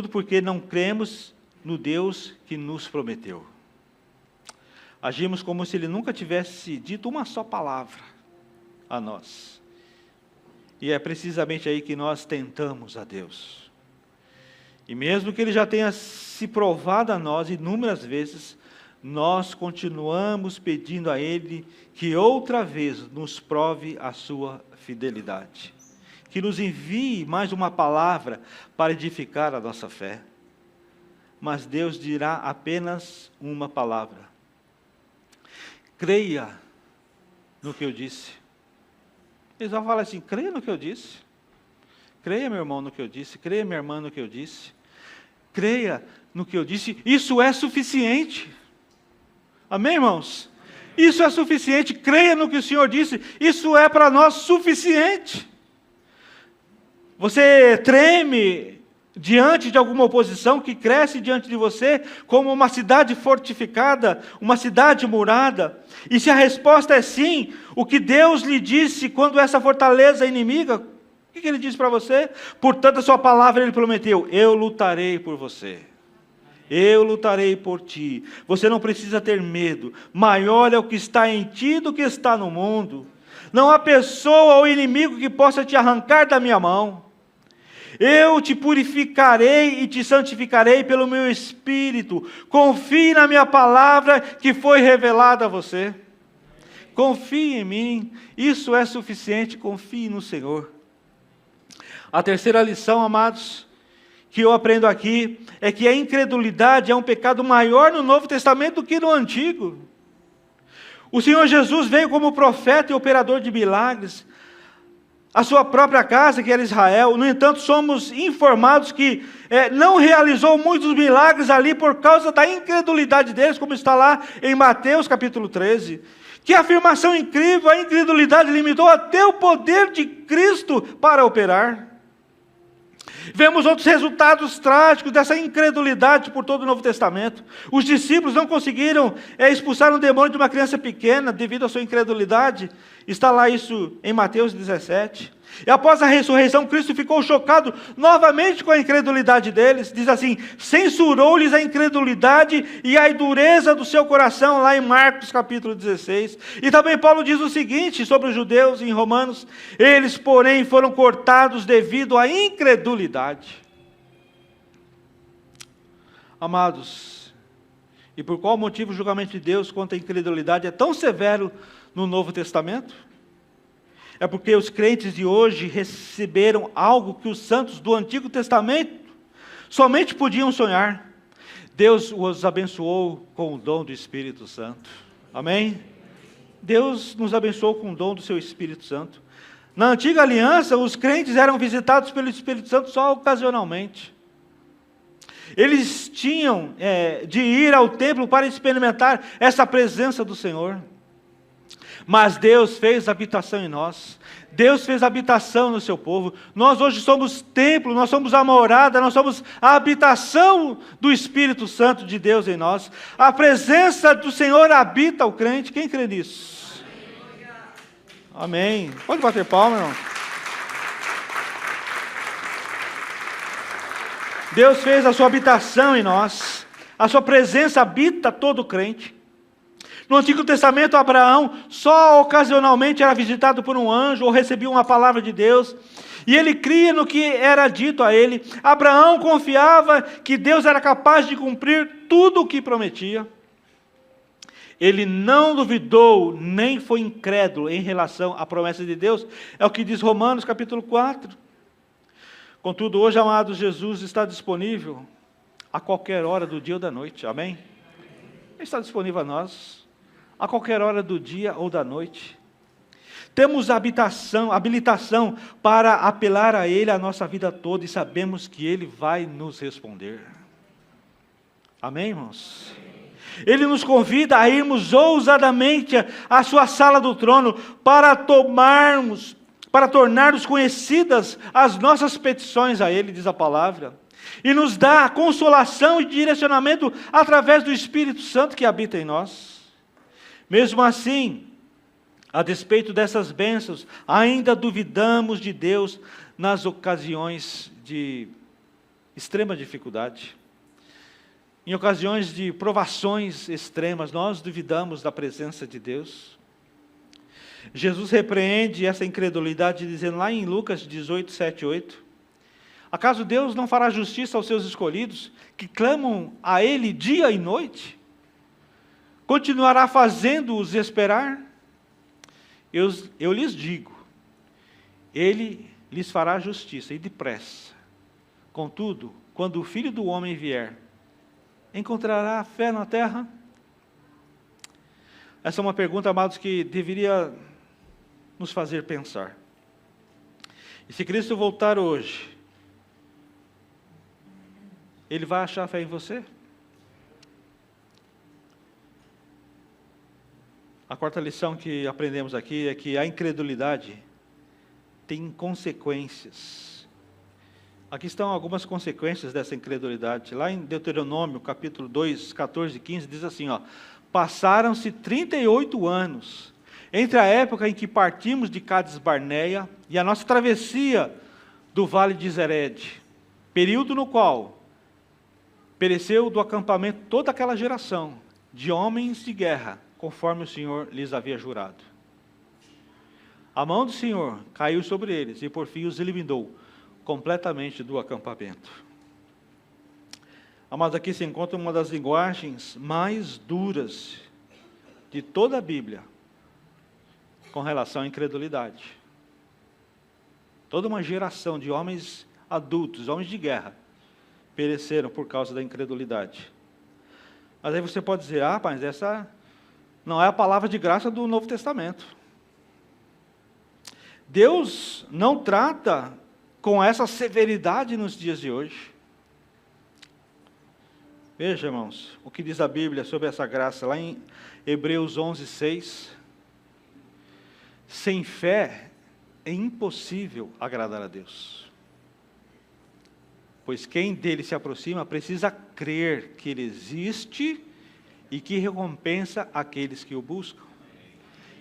porque não cremos no Deus que nos prometeu. Agimos como se Ele nunca tivesse dito uma só palavra a nós. E é precisamente aí que nós tentamos a Deus. E mesmo que Ele já tenha se provado a nós inúmeras vezes, nós continuamos pedindo a Ele que outra vez nos prove a sua fidelidade, que nos envie mais uma palavra para edificar a nossa fé. Mas Deus dirá apenas uma palavra: creia no que eu disse. Eles vão falar assim: creia no que eu disse. Creia, meu irmão, no que eu disse. Creia, minha irmã, no que eu disse. Creia no que eu disse. Isso é suficiente. Amém, irmãos? Isso é suficiente. Creia no que o Senhor disse. Isso é para nós suficiente. Você treme diante de alguma oposição que cresce diante de você, como uma cidade fortificada, uma cidade murada? E se a resposta é sim, o que Deus lhe disse quando essa fortaleza é inimiga, o que Ele disse para você? Portanto, a sua palavra Ele prometeu: eu lutarei por você. Eu lutarei por ti. Você não precisa ter medo. Maior é o que está em ti do que está no mundo. Não há pessoa ou inimigo que possa te arrancar da minha mão. Eu te purificarei e te santificarei pelo meu Espírito. Confie na minha palavra que foi revelada a você. Confie em mim, isso é suficiente. Confie no Senhor. A terceira lição, amados, que eu aprendo aqui, é que a incredulidade é um pecado maior no Novo Testamento do que no Antigo. O Senhor Jesus veio como profeta e operador de milagres, a sua própria casa, que era Israel. No entanto, somos informados que não realizou muitos milagres ali por causa da incredulidade deles, como está lá em Mateus capítulo 13. Que afirmação incrível! A incredulidade limitou até o poder de Cristo para operar. Vemos outros resultados trágicos dessa incredulidade por todo o Novo Testamento. Os discípulos não conseguiram expulsar um demônio de uma criança pequena devido à sua incredulidade. Está lá isso em Mateus 17. E após a ressurreição, Cristo ficou chocado novamente com a incredulidade deles. Diz assim: censurou-lhes a incredulidade e a dureza do seu coração, lá em Marcos capítulo 16. E também Paulo diz o seguinte sobre os judeus em Romanos: eles, porém, foram cortados devido à incredulidade. Amados, e por qual motivo o julgamento de Deus contra a incredulidade é tão severo no Novo Testamento? É porque os crentes de hoje receberam algo que os santos do Antigo Testamento somente podiam sonhar. Deus os abençoou com o dom do Espírito Santo. Amém? Deus nos abençoou com o dom do seu Espírito Santo. Na antiga aliança, os crentes eram visitados pelo Espírito Santo só ocasionalmente. Eles tinham de ir ao templo para experimentar essa presença do Senhor. Mas Deus fez habitação em nós. Deus fez habitação no seu povo. Nós hoje somos templo, nós somos a morada, nós somos a habitação do Espírito Santo de Deus em nós. A presença do Senhor habita o crente. Quem crê nisso? Amém. Pode bater palma, irmão. Deus fez a sua habitação em nós. A sua presença habita todo crente. No Antigo Testamento, Abraão só ocasionalmente era visitado por um anjo ou recebia uma palavra de Deus. E ele cria no que era dito a ele. Abraão confiava que Deus era capaz de cumprir tudo o que prometia. Ele não duvidou, nem foi incrédulo em relação à promessa de Deus. É o que diz Romanos capítulo 4. Contudo, hoje, amados, Jesus está disponível a qualquer hora do dia ou da noite. Amém? Ele está disponível a nós a qualquer hora do dia ou da noite. Temos habilitação para apelar a Ele a nossa vida toda e sabemos que Ele vai nos responder. Amém, irmãos? Ele nos convida a irmos ousadamente à sua sala do trono para tornarmos conhecidas as nossas petições a Ele, diz a palavra. E nos dá consolação e direcionamento através do Espírito Santo que habita em nós. Mesmo assim, a despeito dessas bênçãos, ainda duvidamos de Deus nas ocasiões de extrema dificuldade. Em ocasiões de provações extremas, nós duvidamos da presença de Deus. Jesus repreende essa incredulidade dizendo lá em Lucas 18, 7 e 8: acaso Deus não fará justiça aos seus escolhidos, que clamam a Ele dia e noite? continuará fazendo-os esperar? Eu lhes digo, ele lhes fará justiça e depressa. Contudo, quando o Filho do Homem vier, encontrará fé na terra? Essa é uma pergunta, amados, que deveria nos fazer pensar. E se Cristo voltar hoje, Ele vai achar fé em você? A quarta lição que aprendemos aqui é que a incredulidade tem consequências. Aqui estão algumas consequências dessa incredulidade. Lá em Deuteronômio, capítulo 2, 14 e 15, diz assim, passaram-se 38 anos entre a época em que partimos de Cades Barneia e a nossa travessia do vale de Zered, período no qual pereceu do acampamento toda aquela geração de homens de guerra, conforme o Senhor lhes havia jurado. A mão do Senhor caiu sobre eles e por fim os eliminou completamente do acampamento. Amados, aqui se encontra uma das linguagens mais duras de toda a Bíblia com relação à incredulidade. Toda uma geração de homens adultos, homens de guerra, pereceram por causa da incredulidade. Mas aí você pode dizer, mas essa não é a palavra de graça do Novo Testamento. Deus não trata com essa severidade nos dias de hoje. Veja, irmãos, o que diz a Bíblia sobre essa graça, lá em Hebreus 11, 6. Sem fé é impossível agradar a Deus. Pois quem dele se aproxima precisa crer que ele existe e que recompensa aqueles que o buscam.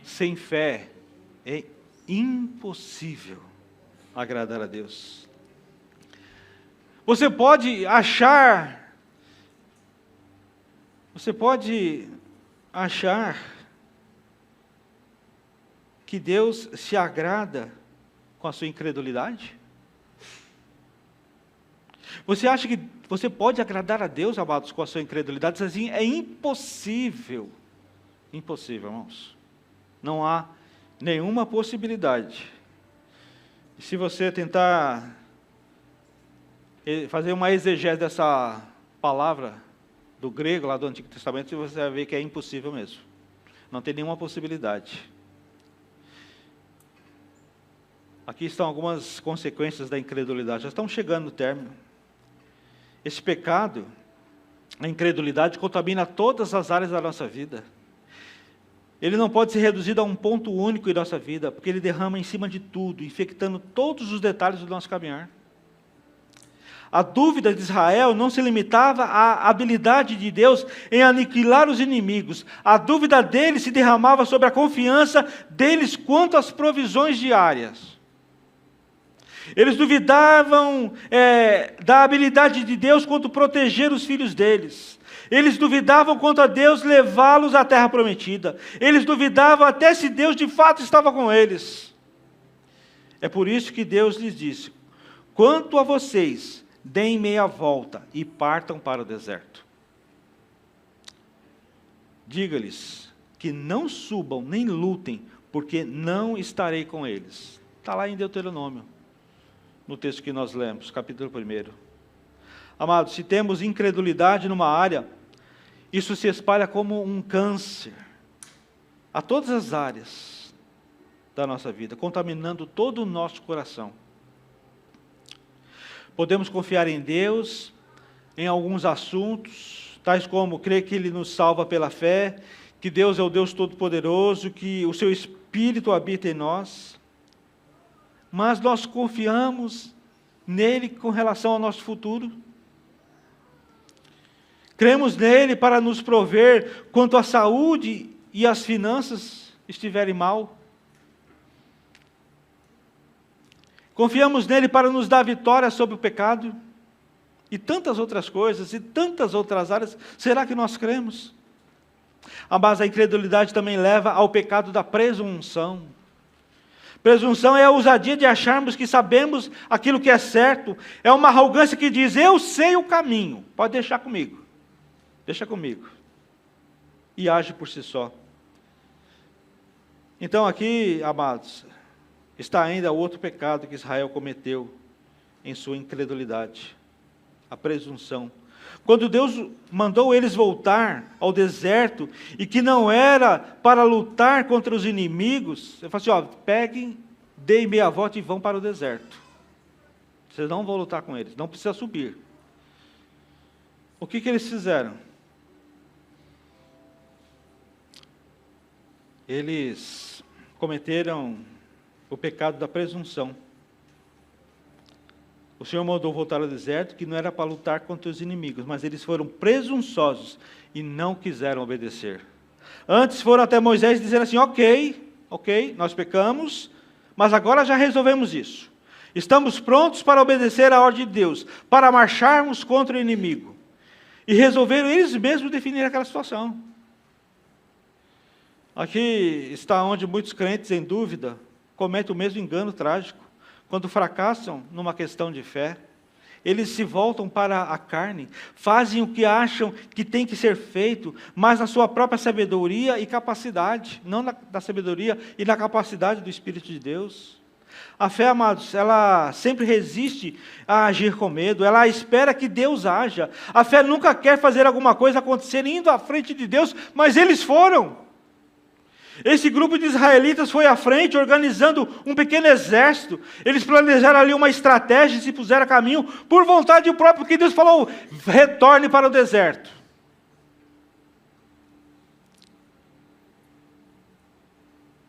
Sem fé é impossível agradar a Deus. Você pode achar que Deus se agrada com a sua incredulidade? Você acha que você pode agradar a Deus, amados, com a sua incredulidade? Assim, é impossível. Impossível, irmãos. Não há nenhuma possibilidade. E se você tentar fazer uma exegese dessa palavra do grego, lá do Antigo Testamento, você vai ver que é impossível mesmo. Não tem nenhuma possibilidade. Aqui estão algumas consequências da incredulidade. Já estamos chegando no término. Esse pecado, a incredulidade, contamina todas as áreas da nossa vida. Ele não pode ser reduzido a um ponto único em nossa vida, porque ele derrama em cima de tudo, infectando todos os detalhes do nosso caminhar. A dúvida de Israel não se limitava à habilidade de Deus em aniquilar os inimigos. A dúvida deles se derramava sobre a confiança deles quanto às provisões diárias. Eles duvidavam da habilidade de Deus quanto proteger os filhos deles. Eles duvidavam quanto a Deus levá-los à terra prometida. Eles duvidavam até se Deus de fato estava com eles. É por isso que Deus lhes disse: quanto a vocês, deem meia volta e partam para o deserto. Diga-lhes que não subam nem lutem, porque não estarei com eles. Está lá em Deuteronômio, no texto que nós lemos, capítulo 1. Amados, se temos incredulidade numa área, isso se espalha como um câncer a todas as áreas da nossa vida, contaminando todo o nosso coração. Podemos confiar em Deus em alguns assuntos, tais como crer que Ele nos salva pela fé, que Deus é o Deus Todo-Poderoso, que o Seu Espírito habita em nós. Mas nós confiamos nele com relação ao nosso futuro. Cremos nele para nos prover quanto a saúde e as finanças estiverem mal. Confiamos nele para nos dar vitória sobre o pecado e tantas outras coisas, e tantas outras áreas. Será que nós cremos? Mas a incredulidade também leva ao pecado da presunção. Presunção é a ousadia de acharmos que sabemos aquilo que é certo. É uma arrogância que diz: eu sei o caminho, pode deixar comigo. Deixa comigo. e age por si só. Então aqui, amados, está ainda outro pecado que Israel cometeu em sua incredulidade, a presunção. Quando Deus mandou eles voltar ao deserto, e que não era para lutar contra os inimigos, ele falou assim, peguem, deem meia volta e vão para o deserto. Vocês não vão lutar com eles, não precisa subir. O que eles fizeram? Eles cometeram o pecado da presunção. O Senhor mandou voltar ao deserto, que não era para lutar contra os inimigos, mas eles foram presunçosos e não quiseram obedecer. Antes foram até Moisés dizendo assim, ok, nós pecamos, mas agora já resolvemos isso. Estamos prontos para obedecer à ordem de Deus, para marcharmos contra o inimigo. E resolveram eles mesmos definir aquela situação. Aqui está onde muitos crentes em dúvida cometem o mesmo engano trágico. Quando fracassam numa questão de fé, eles se voltam para a carne, fazem o que acham que tem que ser feito, mas na sua própria sabedoria e capacidade, não na sabedoria e na capacidade do Espírito de Deus. A fé, amados, ela sempre resiste a agir com medo, ela espera que Deus haja. A fé nunca quer fazer alguma coisa acontecer indo à frente de Deus, mas eles foram. Esse grupo de israelitas foi à frente, organizando um pequeno exército. Eles planejaram ali uma estratégia e se puseram a caminho por vontade própria, porque Deus falou, retorne para o deserto.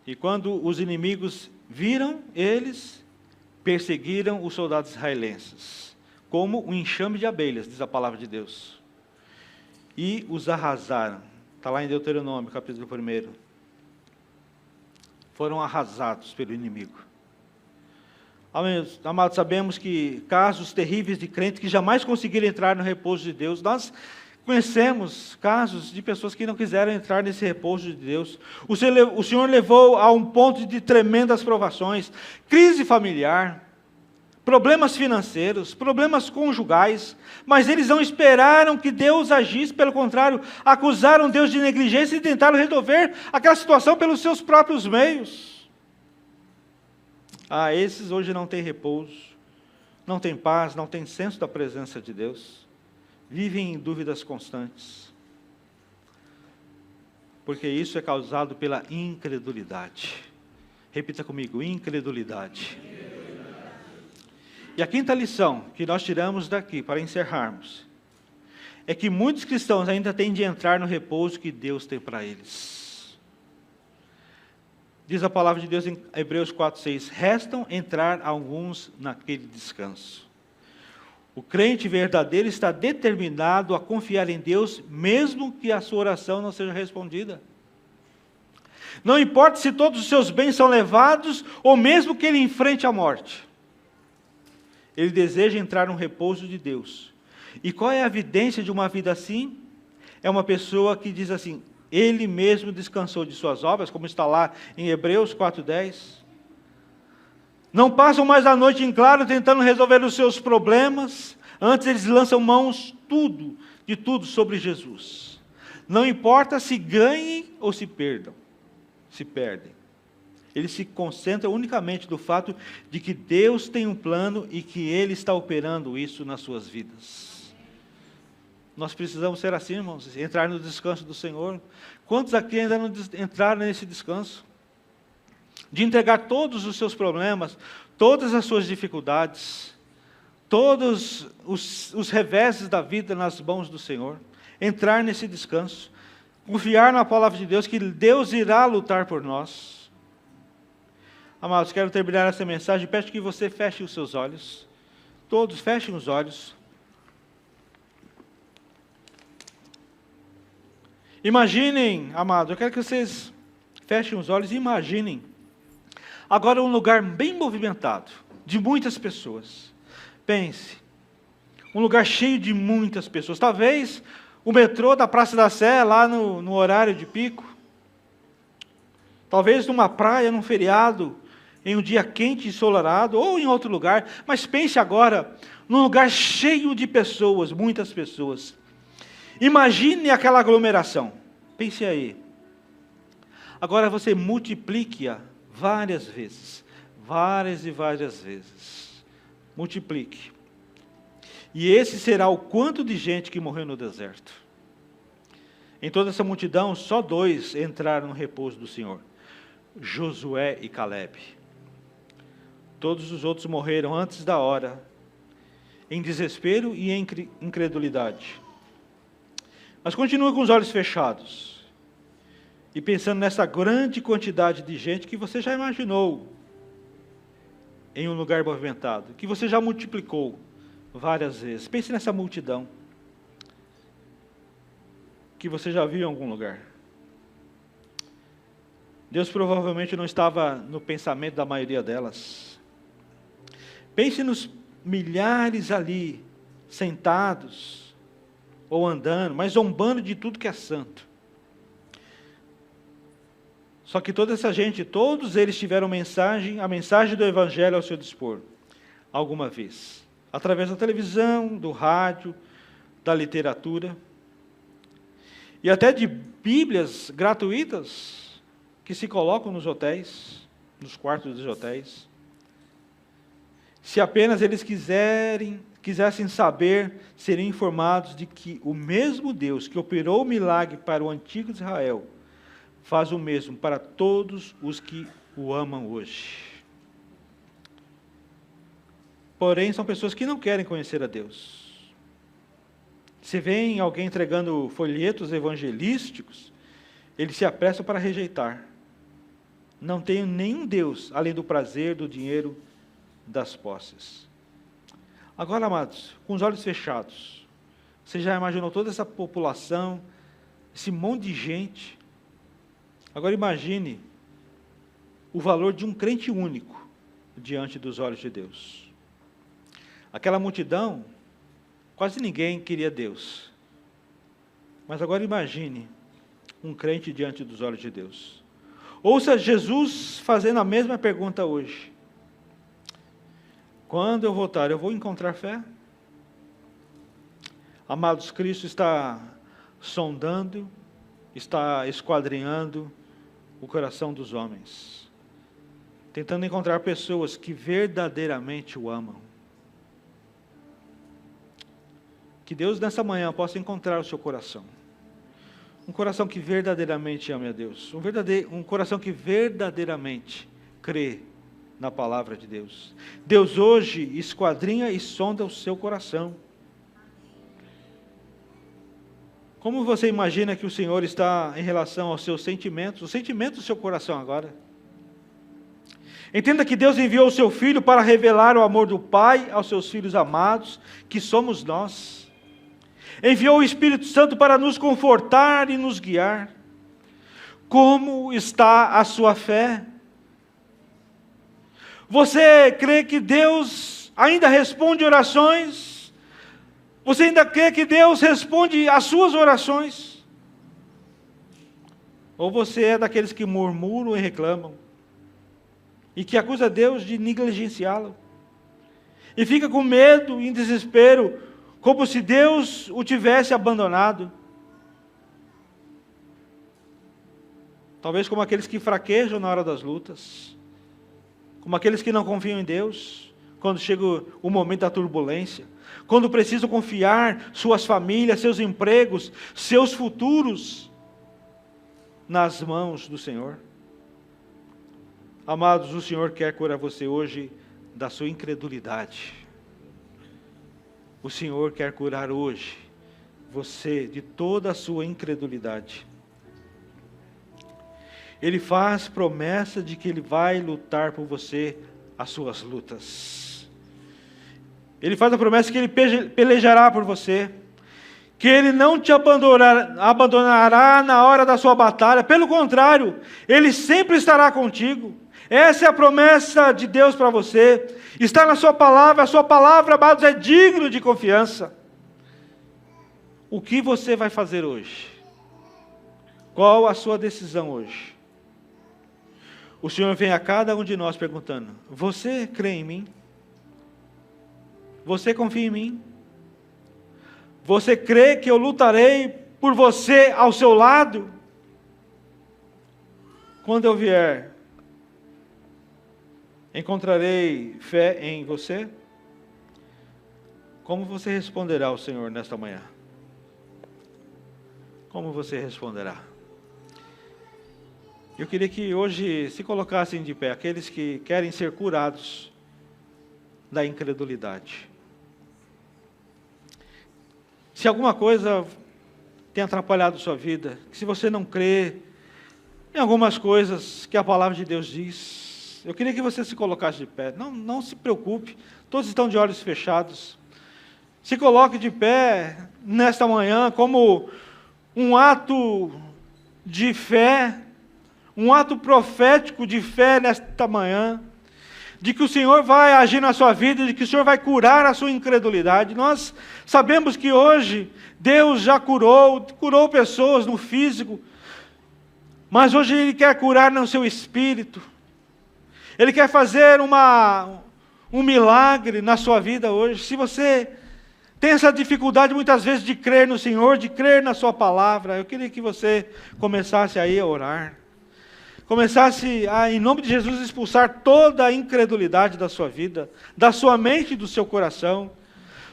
E quando os inimigos viram, eles perseguiram os soldados israelenses, como um enxame de abelhas, diz a palavra de Deus. E os arrasaram. Está lá em Deuteronômio, capítulo 1. Foram arrasados pelo inimigo. Amados, sabemos que casos terríveis de crentes que jamais conseguiram entrar no repouso de Deus. Nós conhecemos casos de pessoas que não quiseram entrar nesse repouso de Deus. O Senhor levou a um ponto de tremendas provações, crise familiar, problemas financeiros, problemas conjugais, mas eles não esperaram que Deus agisse, pelo contrário, acusaram Deus de negligência e tentaram resolver aquela situação pelos seus próprios meios. Esses hoje não têm repouso, não têm paz, não têm senso da presença de Deus, vivem em dúvidas constantes, porque isso é causado pela incredulidade. Repita comigo, incredulidade. E a quinta lição que nós tiramos daqui, para encerrarmos, é que muitos cristãos ainda têm de entrar no repouso que Deus tem para eles. Diz a palavra de Deus em Hebreus 4:6, restam entrar alguns naquele descanso. O crente verdadeiro está determinado a confiar em Deus, mesmo que a sua oração não seja respondida. Não importa se todos os seus bens são levados, ou mesmo que ele enfrente a morte. Ele deseja entrar no repouso de Deus. E qual é a evidência de uma vida assim? É uma pessoa que diz assim, ele mesmo descansou de suas obras, como está lá em Hebreus 4:10. Não passam mais a noite em claro tentando resolver os seus problemas, antes eles lançam mãos de tudo sobre Jesus. Não importa se ganhem ou se perdem. Eles se concentram unicamente no fato de que Deus tem um plano e que Ele está operando isso nas suas vidas. Nós precisamos ser assim, irmãos, entrar no descanso do Senhor. Quantos aqui ainda não entraram nesse descanso? De entregar todos os seus problemas, todas as suas dificuldades, todos os reveses da vida nas mãos do Senhor. Entrar nesse descanso. Confiar na palavra de Deus, que Deus irá lutar por nós. Amados, quero terminar essa mensagem, peço que você feche os seus olhos. Todos fechem os olhos. Imaginem, amados, eu quero que vocês fechem os olhos e imaginem. Agora um lugar bem movimentado, de muitas pessoas. Pense, um lugar cheio de muitas pessoas. Talvez o metrô da Praça da Sé, lá no horário de pico. Talvez numa praia, num feriado, em um dia quente e ensolarado, ou em outro lugar, mas pense agora, num lugar cheio de pessoas, muitas pessoas. Imagine aquela aglomeração. Pense aí. Agora você multiplique-a várias vezes. Várias e várias vezes. Multiplique. E esse será o quanto de gente que morreu no deserto. Em toda essa multidão, só 2 entraram no repouso do Senhor: Josué e Calebe. Todos os outros morreram antes da hora, em desespero e em incredulidade. Mas continue com os olhos fechados e pensando nessa grande quantidade de gente que você já imaginou em um lugar movimentado, que você já multiplicou várias vezes. Pense nessa multidão que você já viu em algum lugar. Deus provavelmente não estava no pensamento da maioria delas. Pense nos milhares ali, sentados, ou andando, mas zombando de tudo que é santo. Só que toda essa gente, todos eles tiveram a mensagem do Evangelho ao seu dispor, alguma vez. Através da televisão, do rádio, da literatura, e até de Bíblias gratuitas que se colocam nos hotéis, nos quartos dos hotéis. Se apenas eles quisessem saber, seriam informados de que o mesmo Deus que operou o milagre para o antigo Israel, faz o mesmo para todos os que o amam hoje. Porém, são pessoas que não querem conhecer a Deus. Se vem alguém entregando folhetos evangelísticos, eles se apressam para rejeitar. Não tenho nenhum Deus, além do prazer, do dinheiro, das posses. Agora, amados, com os olhos fechados, você já imaginou toda essa população, esse monte de gente? Agora imagine o valor de um crente único diante dos olhos de Deus. Aquela multidão, quase ninguém queria Deus. Mas agora imagine um crente diante dos olhos de Deus. Ouça Jesus fazendo a mesma pergunta hoje. Quando eu voltar, eu vou encontrar fé? Amados, Cristo está sondando, está esquadrinhando o coração dos homens, tentando encontrar pessoas que verdadeiramente o amam. Que Deus nessa manhã possa encontrar o seu coração. Um coração que verdadeiramente ame a Deus. Um coração que verdadeiramente crê na palavra de Deus. Deus hoje esquadrinha e sonda o seu coração. Como você imagina que o Senhor está em relação aos seus sentimentos, os sentimentos do seu coração agora? Entenda que Deus enviou o seu Filho para revelar o amor do Pai aos seus filhos amados, que somos nós. Enviou o Espírito Santo para nos confortar e nos guiar. Como está a sua fé? Você crê que Deus ainda responde orações? Você ainda crê que Deus responde às suas orações? Ou você é daqueles que murmuram e reclamam? E que acusa Deus de negligenciá-lo? E fica com medo e em desespero, como se Deus o tivesse abandonado? Talvez como aqueles que fraquejam na hora das lutas, como aqueles que não confiam em Deus, quando chega o momento da turbulência, quando precisam confiar suas famílias, seus empregos, seus futuros nas mãos do Senhor. Amados, o Senhor quer curar você hoje da sua incredulidade. O Senhor quer curar hoje você de toda a sua incredulidade. Ele faz promessa de que Ele vai lutar por você as suas lutas. Ele faz a promessa que Ele pelejará por você, que Ele não te abandonará na hora da sua batalha. Pelo contrário, Ele sempre estará contigo. Essa é a promessa de Deus para você. Está na sua palavra. A sua palavra, amados, é digno de confiança. O que você vai fazer hoje? Qual a sua decisão hoje? O Senhor vem a cada um de nós perguntando: você crê em mim? Você confia em mim? Você crê que eu lutarei por você ao seu lado? quando eu vier, encontrarei fé em você? Como você responderá ao Senhor nesta manhã? Como você responderá? Eu queria que hoje se colocassem de pé aqueles que querem ser curados da incredulidade. Se alguma coisa tem atrapalhado sua vida, se você não crê em algumas coisas que a palavra de Deus diz, eu queria que você se colocasse de pé. Não se preocupe, todos estão de olhos fechados. Se coloque de pé nesta manhã como um ato de fé, um ato profético de fé nesta manhã, de que o Senhor vai agir na sua vida, de que o Senhor vai curar a sua incredulidade. Nós sabemos que hoje Deus já curou pessoas no físico, mas hoje Ele quer curar no seu espírito. Ele quer fazer um milagre na sua vida hoje. Se você tem essa dificuldade muitas vezes de crer no Senhor, de crer na sua palavra, eu queria que você começasse aí a orar. Começasse a, em nome de Jesus, expulsar toda a incredulidade da sua vida, da sua mente e do seu coração.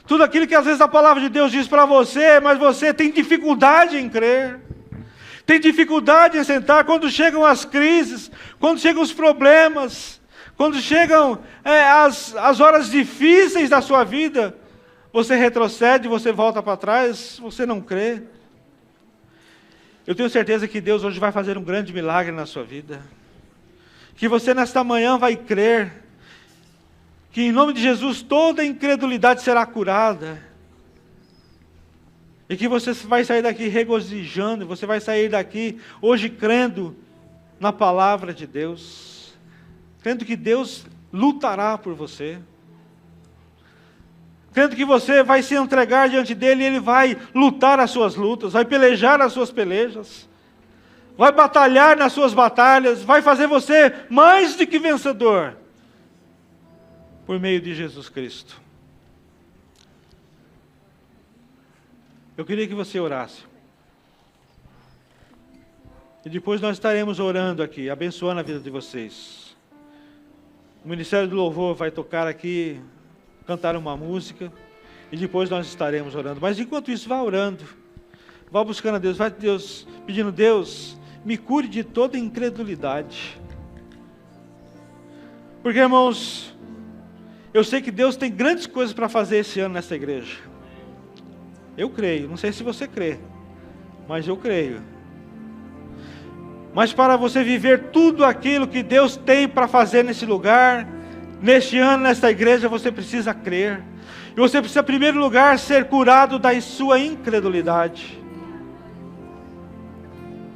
Tudo aquilo que às vezes a palavra de Deus diz para você, mas você tem dificuldade em crer. Tem dificuldade em sentar quando chegam as crises, quando chegam os problemas, quando chegam as horas difíceis da sua vida. Você retrocede, você volta para trás, você não crê. Eu tenho certeza que Deus hoje vai fazer um grande milagre na sua vida. Que você nesta manhã vai crer. Que em nome de Jesus toda incredulidade será curada. E que você vai sair daqui regozijando, você vai sair daqui hoje crendo na palavra de Deus. Crendo que Deus lutará por você. Crendo que você vai se entregar diante dele e ele vai lutar as suas lutas, vai pelejar as suas pelejas, vai batalhar nas suas batalhas, vai fazer você mais do que vencedor, por meio de Jesus Cristo. Eu queria que você orasse. E depois nós estaremos orando aqui, abençoando a vida de vocês. O Ministério do Louvor vai tocar aqui, cantar uma música, e depois nós estaremos orando. Mas enquanto isso, vá orando, vá buscando a Deus, vai Deus, pedindo: Deus, me cure de toda incredulidade. Porque, irmãos, eu sei que Deus tem grandes coisas para fazer esse ano nessa igreja. Eu creio, não sei se você crê, mas eu creio. Mas para você viver tudo aquilo que Deus tem para fazer nesse lugar, neste ano, nesta igreja, você precisa crer. E você precisa, em primeiro lugar, ser curado da sua incredulidade.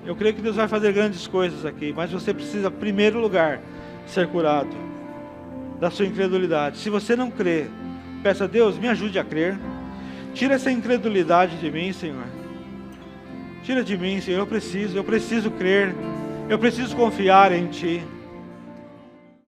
Eu creio que Deus vai fazer grandes coisas aqui, mas você precisa, em primeiro lugar, ser curado da sua incredulidade. Se você não crê, peça a Deus, me ajude a crer. Tira essa incredulidade de mim, Senhor. Tira de mim, Senhor, eu preciso crer. Eu preciso confiar em Ti.